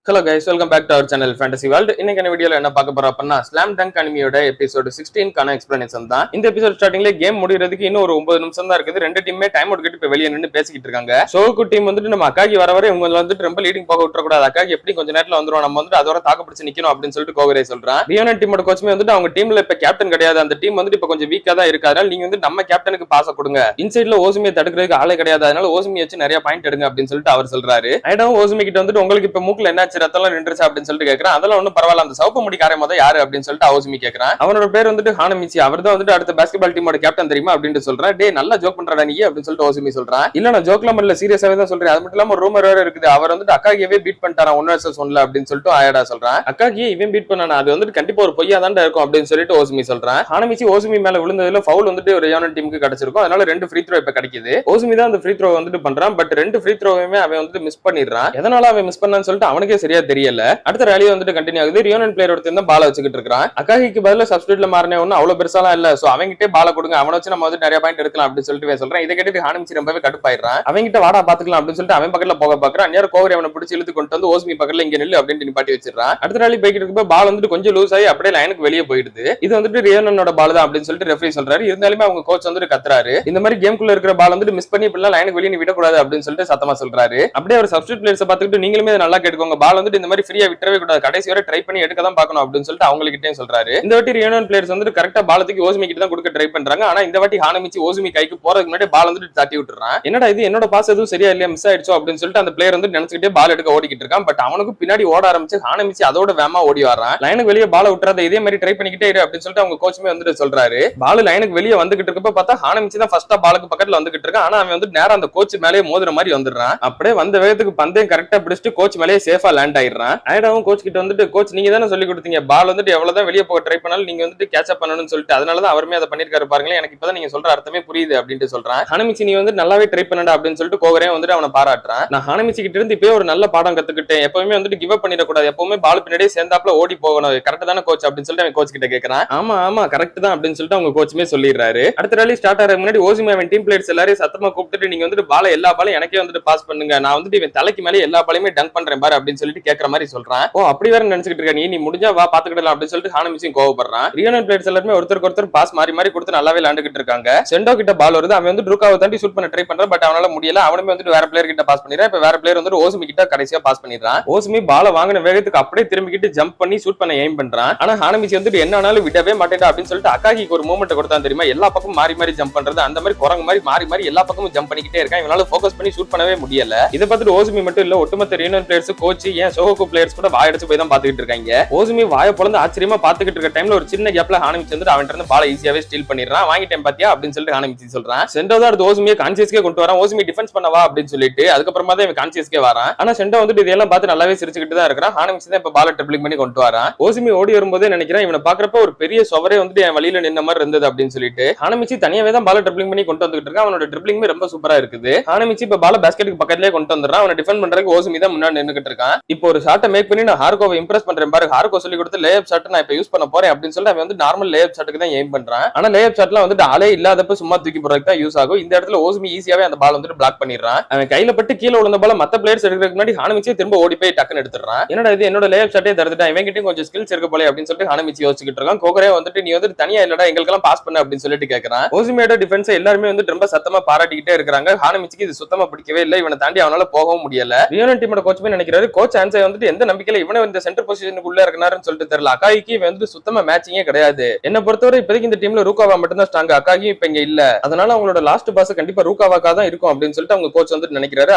Hello guys, welcome back to our channel Fantasy World. இன்னைக்கான வீடியோல என்ன பார்க்க போறோம் அப்படின்னா ஸ்லாம் டங்க் அனிமியோட எபிசோட் 16 கான எக்ஸ்பிளனேஷன் தான். இந்த எபிசோட் ஸ்டார்டிங்ல கேம் முடியறதுக்கு இன்னும் ஒரு 9 நிமிஷம் தான் இருக்குது. ரெண்டு டீமே டைம் அவுட் கிட்ட இப்ப வெளிய நின்னு பேசிக்கிட்டு இருக்காங்க. ஷோகு டீம் வந்துட்டு நம்ம அக்காகி வர வரை இவங்க வந்துட்டு ரொம்ப லீடிங் போக விட்டுற கூடாது. அக்காகி எப்படி கொஞ்ச நேரத்துல வந்துரும், நம்ம வந்துட்டு அதோட தாக்கு பிடிச்சு நிக்கணும் அப்படின்னு சொல்லிட்டு கோகரே சொல்றான். ரியோனன் டீமோட கோச்மே வந்துட்டு அவங்க டீம்ல இப்ப கேப்டன் கிடையாது, அந்த டீம் வந்துட்டு இப்ப கொஞ்சம் வீக்கா தான் இருக்கு. அதனால நீங்க வந்து நம்ம கேப்டனுக்கு பாச கொடுங்க. இன்சைட்ல ஓசுமியை தடுக்கிறதுக்கு ஆளே கிடையாது, அதனால ஓசுமி வச்சு நிறைய பாயிண்ட் எடுங்க அப்படின்னு சொல்லிட்டு அவர் சொல்றாரு. ஐடம் ஓசுமி கிட்ட வந்துட்டு உங்களுக்கு இப்ப மூக்குல என்னாச்சு, ரத்தம் நின்றுச்சு அப்படின்னு சொல்லிட்டு கேக்குறான். அதெல்லாம் ஒன்னும் பரவாயில்ல, அந்த சவுப்பு முடி காரை மொதல் யாரு அப்படின்னு சொல்லிட்டு ஓசுமி கேக்குறான். அவனோட பேர் வந்துட்டு ஹானமிச்சி, அவர் தான் வந்துட்டு அடுத்த பாஸ்கெட்பால் டீமோட கேப்டன் தெரியுமா அப்படின்னு சொல்றான். டே நல்லா ஜோக் பண்றடா நீ அப்படின்னு சொல்லிட்டு ஓசுமி சொல்றான். இல்ல நான் ஜோக்லாம் பண்ணல, சீரியஸாவே தான் சொல்றேன். அது மட்டும் இல்லாம ஒரு ரூமர் வேற இருக்குது, அவர் வந்துட்டு அக்காகியவே பீட் பண்ணிட்டாராம் 1 vs 1 அப்படின்னு சொல்லிட்டு ஆயடா சொல்றான். அக்காகியை இவன் பீட் பண்ணானா, அது வந்துட்டு கண்டிப்பா ஒரு பொய்யா தான் இருக்கும் அப்படின்னு சொல்லிட்டு ஓசுமி சொல்றான். ஹானமிச்சி ஓசுமி மேல விழுந்ததுல ஃபவுல் வந்துட்டு ஒரு ரியோனன் டீமுக்கு கிடைச்சிருக்கும், அதனால 2 ஃப்ரீ த்ரோ இப்ப கிடைக்குது. ஓசுமி தான் அந்த ஃப்ரீ த்ரோ வந்துட்டு பண்றான். பட் 2 ஃப்ரீ த்ரோவையுமே அவன் வந்துட்டு மிஸ் பண்ணிடுறான். எதனால அவன் மிஸ் பண்ணான்னு சொல்லிட்டு அவனுக்கே சரியா தெரியல. அடுத்த ரேலி வந்துட்டு கண்டினியூ ஆகுது. ரியோனன் பிளேயர் ஒருத்தன் தான் பால வச்சுக்கிட்டு இருக்கான். அக்காகிக்கு பதிலா சப்ஸ்டிட்யூட்ல மாறினே ஒன்னும் அவ்வளவு பெருசாலாம் இல்ல, சோ அவங்கிட்டே பால கொடுங்க, அவனை வச்சு நம்ம வந்து நிறைய பாயிண்ட் எடுக்கலாம் அப்படின்னு சொல்லிட்டு சொல்றேன். இதை கேட்டு ஹானமிச்சி ரொம்பவே கடுப்பாயிடுறான். அவங்கிட்ட வாடா பாத்துக்கலாம் அப்படின்னு சொல்லிட்டு அவன் பக்கத்துல போக பாக்குறான். நேரம் கோவரி அவனை பிடிச்சி இழுத்து கொண்டு வந்து ஓசுமி பக்கத்துல இங்க நில்லு அப்படின்னு நிப்பாட்டி வச்சிடறான். அடுத்த நாள் போய்கிட்டு இருக்கப்ப பால் வந்துட்டு கொஞ்சம் லூஸ் ஆகி அப்படியே லைனுக்கு வெளியே போயிடுது. இது வந்துட்டு ரியோனனோட பால் தான் அப்படின்னு சொல்லிட்டு ரெஃபரி சொல்றாரு. இருந்தாலுமே அவங்க கோச் வந்துட்டு கத்துறாரு, இந்த மாதிரி கேம்குள்ள இருக்கிற பால் வந்துட்டு மிஸ் பண்ணி இப்படிலாம் லைனுக்கு வெளியே விடக்கூடாது அப்படின்னு சொல்லிட்டு சத்தமா சொல்றாரு. அப்படியே அவர் சப்ஸ்டிட்யூட் பிளேயர்ஸ் பார்த்துட்டு நீங்களுமே நல்லா கேட்டுக்கோங்க, பால் வந்துட்டு இந்த மாதிரி ஃப்ரீயா விட்டுறவே கூடாது, கடைசி வரை ட்ரை பண்ணி எடுக்க தான் பார்க்கணும் அப்படின்னு சொல்லிட்டு அவங்ககிட்டே சொல்றாரு. இந்த வாட்டி ரியோனன் பிளேயர்ஸ் வந்துட்டு கரெக்டா பாலத்துக்கு ஓசுமி கிட்ட தான் கொடுக்க ட்ரை பண்றாங்க. ஆனா இந்த வாட்டி ஹானமிச்சி ஓசுமி கைக்கு போறதுக்கு முன்னாடி பால் வந்துட்டு தட்டி விட்டுறான். என்னடா இது, என்னோட பாஸ் எதுவும் சரியா இல்லையா, மிஸ் ஆயிடுச்சோ அப்படின்னு சொல்லிட்டு அந்த பிளேயர் வந்து நினைச்சுக்கிட்டே பால் எடுக்க ஓடிக்கிட்டு இருக்கான். பட் அவனுக்கு பின்னாடி ஓட ஆரம்பிச்சு ஹானமிச்சி அதோட வேமா ஓடி வரான். லைனுக்கு வெளியே பால விட்டுறாத, இதே மாதிரி ட்ரை பண்ணிக்கிட்டே இரு அப்படின்னு சொல்லிட்டு அவங்க கோச்சுமே வந்துட்டு சொல்றாரு. பால் லைனுக்கு வெளியே வந்துகிட்டு இருக்கப்ப பார்த்தா ஹானமிச்சி தான் ஃபர்ஸ்டா பாலுக்கு பக்கத்துல வந்துகிட்டு இருக்கான். ஆனா அவன் வந்து நேரம் அந்த கோச் மேலேயே மோதுற மாதிரி வந்துடுறான். அப்படியே வந்த வேகத்துக்கு பந்தயம் கரெக்டா பிடிச்சிட்டு கோச் மேலேயே சேஃபா லேண்ட் ஆயிடுறான். ஐடாவும் கோச் கிட்ட வந்துட்டு கோச் நீங்க தானே சொல்லி கொடுத்தீங்க பால் வந்துட்டு எவ்வளவுதான் வெளியே போக ட்ரை பண்ணாலும் நீங்க வந்துட்டு கேட்ச் அப் பண்ணணும்னு சொல்லிட்டு, அதனாலதான் அவருமே அதை பண்ணிருக்காரு பாருங்களேன், எனக்கு இப்பதான் நீங்க சொல்ற அர்த்தமே புரியுது அப்படின்னு சொல்றான். ஹானமிச்சி நீ வந்து நல்லாவே ட்ரை பண்ணடா அப்படின்னு சொல்லிட்டு கோகரே வந்துட்டு அவனை பாராட்டுறான். நான் ஹானமிச்சி கிட்ட இருந்து இப்பவே ஒரு நல்ல பாடம் கத்துக்கிட்டேன், எப்பவுமே வந்துட்டு கிவ் அப் பண்ணிடக்கூடாது, எப்பவுமே பால் பின்னாடியே சேர்ந்தாப்புல ஓடி போகணும், கரெக்ட் தானே கோச் அப்படின்னு சொல்லிட்டு அவன் கோச் கிட்ட கேட்கறான். ஆமா ஆமா கரெக்ட் தான் அப்படின்னு சொல்லிட்டு அவங்க கோச்சுமே சொல்லிடுறாரு. அடுத்த ரேலி ஸ்டார்ட் ஆகிற முன்னாடி ஓசுமி அவன் டீம் பிளேயர்ஸ் எல்லாரையும் சத்தமா கூப்பிட்டு நீங்க வந்துட்டு பால எல்லா பாலையும் எனக்கே வந்துட்டு பாஸ் பண்ணுங்க, நான் வந்துட்டு இவன் தலைக்கு மேலே எல்லா பாலையுமே டங்க் பண்றேன் பாரு அப்படின்னு சொல்லிட்டு கேட்கற மாதிரி சொல்றான். ஓ அப்படி வேற நினைச்சுக்கிட்டு இருக்க நீ முடிஞ்சா வா பாத்துக்கிடலாம் அப்படின்னு சொல்லிட்டு ஹானமிச்சியும் கோவப்படுறான். ரியோனன் பிளேயர்ஸ் எல்லாரும் ஒருத்தருக்கு ஒருத்தர் பாஸ் மாறி மாறி கொடுத்து நல்லாவே விளையாண்டுகிட்டு இருக்காங்க. செண்டோ கிட்ட பால் வருது, அவன் வந்து ட்ரூகாவை தாண்டி ஷூட் பண்ண ட்ரை பண்றான். பட் அவனால முடியல, அவனுமே வந்துட்டு வேற பிளேயர் கிட்ட பாஸ் பண்ணிடுறான். இப்ப வேற பிளேயர் வந்து ஓசுமி கிட்ட கடைசியா பாஸ் பண்ணிடுறான். ஓசுமி பால வாங்கின வேகத்துக்கு அப்படியே திரும்பிக்கிட்டு ஜம்ப் பண்ணி ஷூட் பண்ண எய்ம் பண்றான். ஆனா ஹானமிச்சி வந்துட்டு என்ன ஆனாலும் விடவே மாட்டேடா அப்படின்னு சொல்லிட்டு அக்காகிக்கு ஒரு மூமெண்ட் கொடுத்தான் தெரியுமா, எல்லா பக்கமும் மாறி மாறி ஜம்ப் பண்றது, அந்த மாதிரி குரங்கு மாதிரி மாறி மாறி எல்லா பக்கமும் ஜம்ப் பண்ணிக்கிட்டே இருக்கான். இவனால ஃபோக்கஸ் பண்ணி ஷூட் பண்ணவே முடியல. இதை பார்த்துட்டு ஓசுமி மட்டும் இல்ல ஒட்டுமொத்த ரியோனன் பிளேயர்ஸ் கோச் ஏன் சோகோகு பிளேயர்ஸ் கூட வாயடிச்சு போய் தான் பாத்துக்கிட்டு இருக்காங்க. ஓசுமி வாய பொளந்து ஆச்சரியமா பாத்துக்கிட்டு இருக்க டைம்ல ஒரு சின்ன கேப்ல ஹானமிச்சி வந்து அவன் இருந்து பால ஈஸியாவே ஸ்டீல் பண்ணிடுறான். வாங்கிட்டேன் பாத்தியா அப்படின்னு சொல்லிட்டு ஹானமிச்சி சொல்றான். செண்டோ தான் அடுத்து ஓசுமியை கான்சியஸ்கே கொண்டு வரான். ஓசுமி டிஃபென்ஸ் பண்ணவா அப்படின்னு சொல்லிட்டு அதுக்கப்புறமா தான் இவன் கான்சியஸ்கே வரான். ஆனா செண்டோ வந்துட்டு இதெல்லாம் பார்த்து நல்லாவே சிரிச்சுக்கிட்டு தான் இருக்கிறான். ஹானமிச்சி தான் இப்ப பால ட்ரிப்ளிங் பண்ணி கொண்டு வரான். ஓசுமி ஓடி வரும்போதே நினைக்கிறேன் இவனை பாக்குறப்ப ஒரு பெரிய சுவரே வந்துட்டு என் வழியில நின்ன மாதிரி இருந்தது அப்படின்னு சொல்லிட்டு ஹானமிச்சி தனியாவே தான் பால ட்ரிப்ளிங் பண்ணி கொண்டு வந்துட்டு இருக்கான். அவனோட ட்ரிப்ளிங்குமே ரொம்ப சூப்பரா இருக்குது. ஹானமிச்சி இப்ப பால பாஸ்கெட்டுக்கு பக்கத்துலயே கொண்டு வந்துடுறான். அவனை டிஃபெண்ட் பண்றதுக்கு ஓசுமி தான் முன்னாடி நின்னுகிட்டு இருக்கான். இப்போ ஒரு ஷாட்டை மேக் பண்ணி நான் ஹார்கோவை இம்ப்ரெஸ் பண்றேன் பாரு, ஹார்கோ சொல்லி கொடுத்து லேஅப் ஷாட் நான் இப்ப யூஸ் பண்ண போறேன் அப்படின்னு சொல்லி அவன் வந்து நார்மல் லேஅப் ஷாட்டுக்கு தான் எய்ம் பண்றான். ஆனா லேஅப் ஷாட்லாம் வந்துட்டு ஆளே இல்லாதப்ப சும்மா தூக்கி போறதுக்கு தான் யூஸ் ஆகும். இந்த இடத்துல ஓசுமி ஈஸியாவே அந்த பால் வந்துட்டு பிளாக் பண்ணிடுறான். அவன் கையில பட்டு கீழே விழுந்த பால மத்த பிளேயர்ஸ் எடுக்கிறதுக்கு முன்னாடி ஹானமிச்சி திரும்ப ஓடி போய் டக்குன்னு எடுத்துறான். என்னடா இது என்னோட லேஅப் ஷாட்டே தடுத்துட்டான், இவன் கிட்ட கொஞ்சம் ஸ்கில்ஸ் இருக்க போல அப்படின்னு சொல்லிட்டு ஹானமிச்சி யோசிச்சுக்கிட்டு இருக்கான். கோகரே வந்துட்டு நீ வந்து தனியா இல்லடா எங்களுக்கெல்லாம் பாஸ் பண்ண அப்படின்னு சொல்லிட்டு கேட்கறான். ஓசுமியோட டிஃபென்ஸ் எல்லாருமே வந்து ரொம்ப சத்தமா பாராட்டிக்கிட்டே இருக்காங்க. ஹானமிச்சிக்கு இது சுத்தமா பிடிக்கவே இல்லை, இவனை தாண்டி அவனால போகவும் முடியல. ரியோனன் டீமோட கோச்சுமே நினைக்கிறாரு கோச் ஆன்சை வந்துட்டு எந்த நம்பிக்கையில இவனை இந்த சென்டர் பொசிஷனுக்கு உள்ள இருக்கிறாருன்னு சொல்லிட்டு தெரியல. அக்காகிக்கு வந்து சுத்தமா மேட்சிங்கே கிடையாது. என்ன பொறுத்தவரை இப்போதைக்கு இந்த டீம்ல ரூகாவா மட்டும் தான் ஸ்ட்ராங், அக்காகி இப்ப இங்க இல்ல, அதனால அவங்களோட லாஸ்ட் பாஸ் கண்டிப்பா ரூகாவாக்கா தான் இருக்கும் அப்படின்னு சொல்லிட்டு அவங்க கோச் வந்து நினைக்கிறாரு.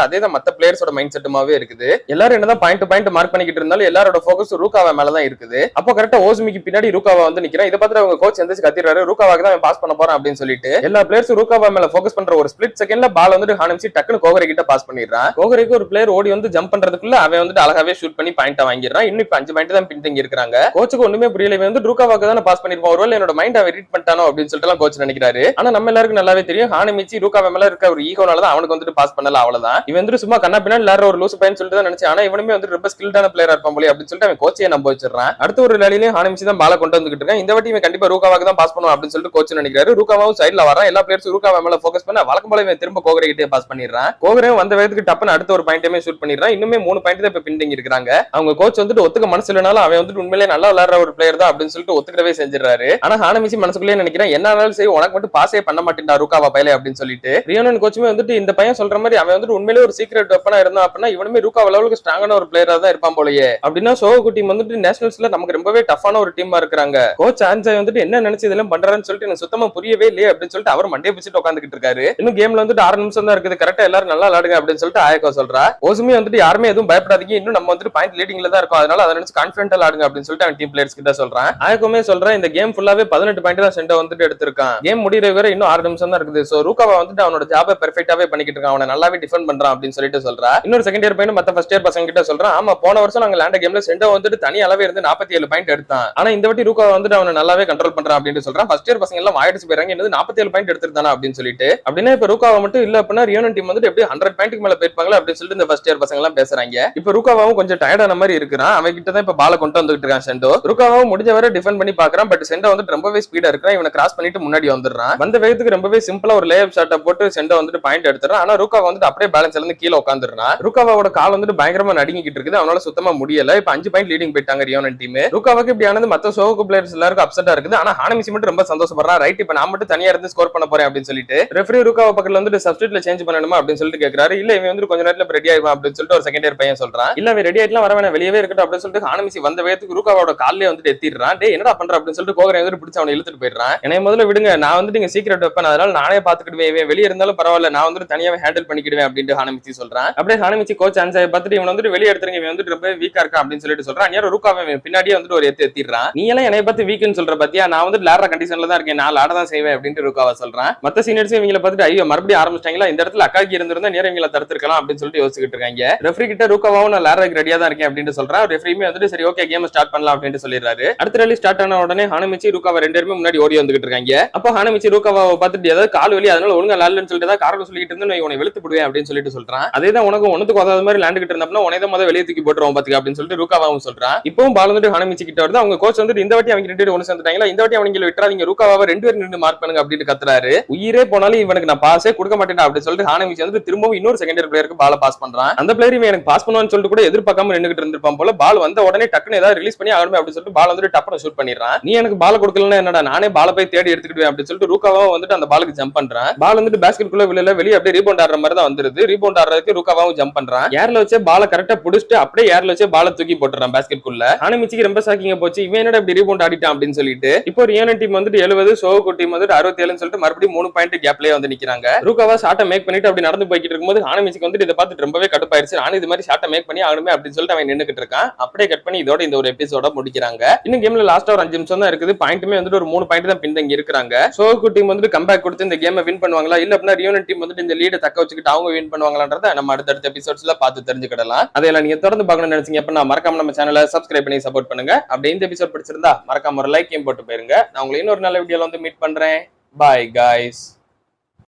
அதே தான் மத்த பிளேயர்ஸோட மைண்ட் செட்டுமாவே இருக்குது. எல்லாரும் என்னதான் பாயிண்ட் டு பாயிண்ட் மார்க் பண்ணிக்கிட்டு இருந்தாலும் எல்லாரோட ஃபோக்கஸ் ரூகாவா மேல தான் இருக்குது. அப்போ கரெக்டா ஓசுமிக்கு பின்னாடி ரூகாவா வந்து நிக்கிறான். இதை பார்த்து அவங்க கோச் எந்திரிச்சு கத்திடுறாரு, ரூகாவாக்கு தான் பாஸ் பண்ண போறான் அப்படின்னு சொல்லிட்டு எல்லா பிளேயர்ஸும் ரூகாவா மேல ஃபோக்கஸ் பண்ற ஒரு ஸ்பிளிட் செகண்ட்ல பால் வந்து ஹானமிச்சி டக்குனு கோகரே கிட்ட பாஸ் பண்ணிடுறான். கோகரேக்கு ஒரு பிளேயர் ஓடி வந்து ஜம்ப் பண்றதுக்குள்ள அவன் வந்து அழகாவே ஷூட் பண்ணி பாயிண்ட் வாங்கிடுறான். இன்னும் இப்ப 5 பாயிண்ட் தான் பின்தங்கி இருக்காங்க. கோச்சுக்கு ஒண்ணுமே புரியல, இவன் வந்து ரூகாவாக்கு தான் பாஸ் பண்ணிருப்பான், ஒருவேளை என்னோட மைண்ட் அவன் ரீட் பண்ணிட்டானோ அப்படின்னு சொல்லிட்டு கோச் நினைக்கிறாரு. ஆனா நம்ம எல்லாருக்கும் நல்லாவே தெரியும் ஹானமிச்சி ரூகாவா மேல இருக்க ஒரு ஈகோனால தான் அவனுக்கு வந்துட்டு பாஸ் பண்ணல, அவ்வளவுதான். இவன் வந்து சும்மா கண்ணா பின்னாடி எல்லாரும் ஒரு லூசு பையன் சொல்லிட்டு தான் நினைச்சான். ஆனா இவனுமே வந்து ரொம்ப ஸ்கில்டான பிளேயரா இருப்பான் போல அப்படின்னு சொல்லிட்டு அவன் கோச்சையை நம்ப வச்சிடறான். அடுத்த ஒரு வேலையிலேயே ஹானமிச்சி தான் பால கொண்டு வந்துகிட்டு இருக்கான். இந்த வாட்டி இவன் கண்டிப்பா ரூகாவாக்கு தான் பாஸ் பண்ணுவான் அப்படின்னு சொல்லிட்டு கோச் நினைக்கிறாரு. ரூகாவாவும் சைட்ல வரான். எல்லா பிளேயர்ஸும் ரூகாவா மேல ஃபோக்கஸ் பண்ண வழக்கம் போல இவன் திரும்ப கோகரே கிட்டே பாஸ் பண்ணிடுறான். கோகரே வந்த வேகத்துக்கு டப்புன்னு அடுத்த ஒரு பாயிண்டையுமே ஷூட் பண்ணிடுறான். இன்னுமே 3 பாயிண்ட் தான் இப்ப பின்தங்கி இருக்காங்க. அவங்க கோச் வந்துட்டு ஒத்துக்க மனசு இல்லனாலும் அவன் வந்துட்டு உண்மையிலேயே நல்லா விளையாடுற ஒரு பிளேயர் தான் அப்படின்னு சொல்லிட்டு ஒத்துக்கவே செஞ்சிடறாரு. ஆனா ஹானமிச்சி மனசுக்குள்ளே நினைக்கிறேன் என்ன ஆனாலும் சரி உனக்கு மட்டும் பாஸே பண்ண மாட்டேன்டா ரூகாவா பையலே அப்படின்னு சொல்லிட்டு ரியோனன் கோச்சுமே வந்துட்டு இந்த பையன் சொல்ற மாதிரி அவன் வந்துட்டு உண்மையிலேயே ஒரு சீக்ரெட் வெப்பனா இருந்தா அப்படின்னா இவனுமே ரூகாவா லெவலுக்கு ஸ்ட்ராங்கான ஒரு பிளேயரா தான் இருப்பான் போலயே. அப்படின்னா சோகோ டீம் வந்துட்டு நேஷனல்ஸ்ல நமக்கு ரொம்பவே டஃப்பான ஒரு டீமா இருக்காங்க. கோச் ஆன்சாய் வந்துட்டு என்ன நினைச்சு இதெல்லாம் பண்றான்னு சொல்லிட்டு எனக்கு சுத்தமா புரியவே இல்லையே அப்படின்னு சொல்லிட்டு அவர் மண்டே பிடிச்சிட்டு உட்காந்துட்டு இருக்காரு. இன்னும் கேம்ல வந்துட்டு 6 நிமிஷம் தான் இருக்குது, கரெக்டா எல்லாரும் நல்லா விளையாடுங்க அப்படின்னு சொல்லிட்டு ஆயக்கோ சொல்றா. ஓசுமே வந்துட்டு யாருமே எதுவும் பயப்படாதீங்க, இன்னும் நம்ம வந்துட்டு பாயிண்ட் லீடிங்ல தான் இருக்கும், அதனால அதை நினைச்சு கான்பிடென்டா ஆடுங்க அப்படின்னு சொல்லிட்டு அவன் டீம் பிளேயர்ஸ் கிட்ட சொல்றான். ஆயக்கோமே சொல்றான் இந்த கேம் ஃபுல்லாவே 18 பாயிண்ட் தான் சென்டோ வந்துட்டு எடுத்திருக்கான். கேம் முடிகிற வரை இன்னும் 6 நிமிஷம் தான் இருக்குது. சோ ரூகாவா வந்துட்டு அவனோட ஜாபை பெர்ஃபெக்ட்டாவே பண்ணிக்கிட்டு இருக்கான், அவனை நல்லாவே டிஃபெண்ட் பண்றான் அப்படின்னு சொல்லிட்டு சொல்றா. இன்னொரு செகண்ட் இயர் பையன் மத்த ஃபர்ஸ்ட் இயர் பசங்க கிட்ட சொல்றான், ஆமா போன வருஷம் நாங்க விளையாண்ட கேம்ல சென்டோ வந்துட்டு தனி அளவே இருந்து 47 பாயிண்ட் எடுத்தான், ஆனா இந்த வாட்டி ரூகாவா வந்துட்டு அவனை நல்லாவே கண்ட்ரோல் பண்றான் அப்படின்னு சொல்றான். ஃபர்ஸ்ட் இயர் பசங்க எல்லாம் வாயிடுச்சு போயிறாங்க, என்னது 47 பாயிண்ட் எடுத்துட்டானா அப்படின்னு சொல்லிட்டு. அப்படின்னா இப்ப ரூகாவா மட்டும் இல்ல அப்படின்னா ரியோனன் டீம் வந்துட்டு எப்படி 100 பாயிண்ட்க்கு மேல போயிருப்பாங்களா அப்படின்னு சொல்லிட்டு இந்த ஃபர்ஸ்ட் இயர் பசங்க எல்லாம் பேசுறாங்க. இப்ப ரூகாவாவும் கொஞ்சம் டயர்டான மாதிரி இருக்கிறான், அவன் கிட்ட தான் இப்ப பால கொண்டு வந்துட்டு இருக்கான் சென்டோ. ரூகாவாவும் முடிஞ்ச வரை டிஃபெண்ட் பண்ணி பாக்குறான், பட் சென்டோ வந்துட்டு ரொம்பவே ஸ்பீடா இருக்கான், இவனை கிராஸ் பண்ணிட்டு முன்னாடி வந்துடுறான். வந்த வேகத்துக்கு ரொம்பவே சிம்பிளா ஒரு லேஅப் ஷாட்டை போட்டு சென்டோ வந்துட்டு பாயிண்ட் எடுத்துறான். ஆனா ரூகாவா வந்துட்டு அப்படியே பேலன்ஸ்ல இருந்து கீழே உட்காந்துடுறான். ரூகாவாவோட கால் வந்துட்டு பயங்கரமா நடுங்கிட்டு இருக்குது, அவனால சுத்தமா முடியல. இப்ப 5 பாயிண்ட் லீடிங் போயிட்டாங்க ரியோனன் டீம். ரூகாவாக்கு இப்படி ஆனது மத்த சோகோ பிளேயர்ஸ் எல்லாருக்கும் அப்செட்டா இருக்குது, ஆனா ஹானமிச்சி மட்டும் ரொம்ப சந்தோஷப்படுறான். ரைட் இப்ப நான் மட்டும் தனியா இருந்து ஸ்கோர் பண்ண போறேன் அப்படின்னு சொல்லிட்டு ரெஃபரி ரூகாவா பக்கத்துல வந்துட்டு சப்ஸ்டிட்யூட்ல சேஞ்ச் பண்ணணுமா அப்படின்னு சொல்லிட்டு கேக்குறாரு. இல்ல இவன் வந்து கொஞ்ச நேரத்துல ரெடி ஆயிடுவான் அப்படின்னு சொல்லிட்டு ஒரு செகண்ட் இயர் பையன் சொல்றான். இல்ல அவன் ரெடி ஆயிட்டுலாம் வர வேணாம், வெளியவே இருக்கட்டும் அப்படின்னு சொல்லிட்டு ஹானமிச்சி வந்த வேகத்துக்கு ரூகாவோட கால்லே வந்துட்டு எத்திடுறான். டேய் என்னடா பண்ற அப்படின்னு சொல்லிட்டு கோகரை வந்து பிடிச்சு அவனை இழுத்துட்டு போயிடுறான். என்னை முதல்ல விடுங்க, நான் வந்துட்டு இங்க சீக்கிரட் வைப்பேன், அதனால நானே பாத்துக்கிடுவேன், இவன் வெளியே இருந்தாலும் பரவாயில்ல, நான் வந்துட்டு தனியாவே ஹேண்டில் பண்ணிக்கிடுவேன் அப்படின்ட்டு ஹானமிச்சி சொல்றான். அப்படியே ஹானமிச்சி கோச் ஆன்சாயை பார்த்துட்டு இவன் வந்துட்டு வெளியே எடுத்துருங்க, இவன் வந்துட்டு ரொம்ப வீக்கா இருக்கான் அப்படின்னு சொல்லிட்டு சொல்றான். யாரோ ரூகாவை பின்னாடியே வந்துட்டு ஒரு எத்திடுறான். நீ எல்லாம் என்னை பார்த்து வீக்குன்னு சொல்ற பாத்தியா, நான் வந்து விளையாடுற கண்டிஷன்ல தான் இருக்கேன், நான் விளையாட தான் செய்வேன் அப்படின்ட்டு ரூகாவா சொல்றான். மத்த சீனியர்ஸ் இவங்களை பார்த்துட்டு ஐயோ மறுபடியும் ஆரம்பிச்சிட்டாங்களா, இந்த இடத்துல அக்காக்கி இருந்திருந்தா நேரம் இவங்களை தடுத்துக்கலாம் அப்படின்னு சொல்லிட்டு யோசிச்சுட்டு இருக்காங்க. ரெஃபரி கிட்ட ரூகாவாவும் நான் விளையாடுறதுக்கு ரெடியா தான் இருக்கேன் அப்படின்னு சொல்றான். ரெஃபரியுமே வந்துட்டு சரி ஓகே கேம் ஸ்டார்ட் பண்ணலாம் அப்படின்னு சொல்லிடுறாரு. அடுத்த ரேலி ஸ்டார்ட் ஆன உடனே ஹானமிச்சி ரூகாவா ரெண்டு பேருமே முன்னாடி ஓடி வந்துட்டு இருக்காங்க. அப்போ ஹானமிச்சி ரூகாவாவை பார்த்துட்டு ஏதாவது கால் வலி அதனால ஒழுங்கா விளையாடலன்னு சொல்லிட்டு தான் காரணம் சொல்லிட்டு இருந்து இவனை வெளுத்து போடுவேன் அப்படின்னு சொல்லிட்டு சொல்றான். அதே தான் உனக்கு ஒண்ணுக்கு உதவாத மாதிரி விளையாண்டுட்டு இருந்தப்பனா உனே தான் முதல்ல வெளியே தூக்கி போட்டுருவோம் பாத்துக்க அப்படின்னு சொல்லிட்டு ரூகாவாவும் சொல்றான். இப்பவும் பால் வந்துட்டு ஹானமிச்சி கிட்ட வருது. அவங்க கோச் வந்துட்டு இந்த வாட்டி அவங்க ரெண்டு பேரும் ஒன்னு சேர்ந்துட்டாங்களா, இந்த வாட்டி அவங்க விட்டுறாதீங்க, ரூகாவாவை 2 பேர் நின்று மார்க் பண்ணுங்க அப்படின்னு கத்துறாரு. உயிரே போனாலும் இவனுக்கு நான் பாஸே கொடுக்க மாட்டேன் அப்படின்னு சொல்லிட்டு ஹானமிச்சி வந்து திரும்பவும் இன்னொரு செகண்ட் இயர் பிளேயருக்கு பால பாஸ் பண்றான். அந்த பிளேயர் இவன் எனக்கு பாஸ் பண்ணுவான்னு சொல்லிட்டு கூட எதிர்பார்க்காம நின்னுகிட்டு இருந்திருப்பான் போல. பால் வந்த உடனே டக்குன்னு ஏதாவது ரிலீஸ் பண்ணி ஆகணுமே அப்படின்னு சொல்லிட்டு பால் வந்துட்டு டப்புனு ஷூட் பண்ணிடுறான். நீ எனக்கு பால கொடுக்கலன்னா என்னடா நானே பால போய் தேடி எடுத்துக்கிடுவேன் அப்படின்னு சொல்லிட்டு ரூகாவாவும் வந்துட்டு அந்த பாலுக்கு ஜம்ப் பண்றான். பால் வந்துட்டு பேஸ்கெட் குள்ள வெளியே அப்படியே ரீபவுண்ட் ஆடுற மாதிரி தான் வந்துருது. ரீபவுண்ட் ஆடுறதுக்கு ரூகாவாவும் ஜம்ப் பண்றான். ஏர்ல வச்சே பால கரெக்டா புடிச்சிட்டு அப்படியே ஏர்ல வச்சே பால தூக்கி போட்டுறான் பேஸ்கெட் குள்ள. ஹானமிச்சிக்கு ரொம்ப ஷாக்கிங்கா போச்சு, இவன் என்னடா இப்படி ரீபவுண்ட் ஆடிட்டான் அப்படின்னு சொல்லிட்டு. இப்போ ரியோனன் டீம் வந்துட்டு 70, சோகோ டீம் வந்துட்டு 67 சொல்லிட்டு மறுபடியும் 3 பாயிண்ட் கேப்லயே வந்து நிக்கிறாங்க. ரூகாவா ஷாட்டை மேக் பண்ணிட்டு அப்படி நடந்து போய்கிட்டு இருக்கும்போது ஹானமிச்சிக்கு வந்துட்டு இதை பார்த்துட்டு ரொம்பவே கடுப்பாயிருச்சு. நானும் இது மாதிரி ஷாட்டை மேக் பண்ணி ஆகணுமே அப்படின்னு சொல்லிட்டு அவன் நின்னுக்கிட்டு இருக்கான். அப்படியே கட் பண்ணி இதோட இந்த ஒரு எபிசோட முடிக்கிறாங்க. இன்னும் கேம்ல லாஸ்டா ஒரு 5 நிமிஷம் தான் இருக்குது. பாயிண்ட்டுமே வந்துட்டு ஒரு 3 பாயிண்ட் தான் பின்தங்கி இருக்காங்க. சோகோ டீம் வந்துட்டு கம்பேக் கொடுத்து இந்த கேமை வின் பண்ணுவாங்களா இல்ல அப்படின்னா ரியோனன் டீம் வந்துட்டு இந்த லீடை தக்க வச்சுக்கிட்டு அவங்க வின் பண்ணுவாங்களான்றத நம்ம அடுத்தடுத்த எபிசோட்ஸ்ல பார்த்து தெரிஞ்சுக்கிடலாம். அதெல்லாம் நீங்க தொடர்ந்து பார்க்கணும்னு நினைச்சீங்க அப்படின்னா மறக்காம நம்ம சேனலை சப்ஸ்கிரைப் பண்ணி சப்போர்ட் பண்ணுங்க. அப்படியே இந்த எபிசோட் பிடிச்சிருந்தா மறக்காம ஒரு லைக்கையும் போட்டு போயிருங்க. நான் உங்களை இன்னொரு நல்ல வீடியோல வந்து மீட் பண்றேன். Bye guys.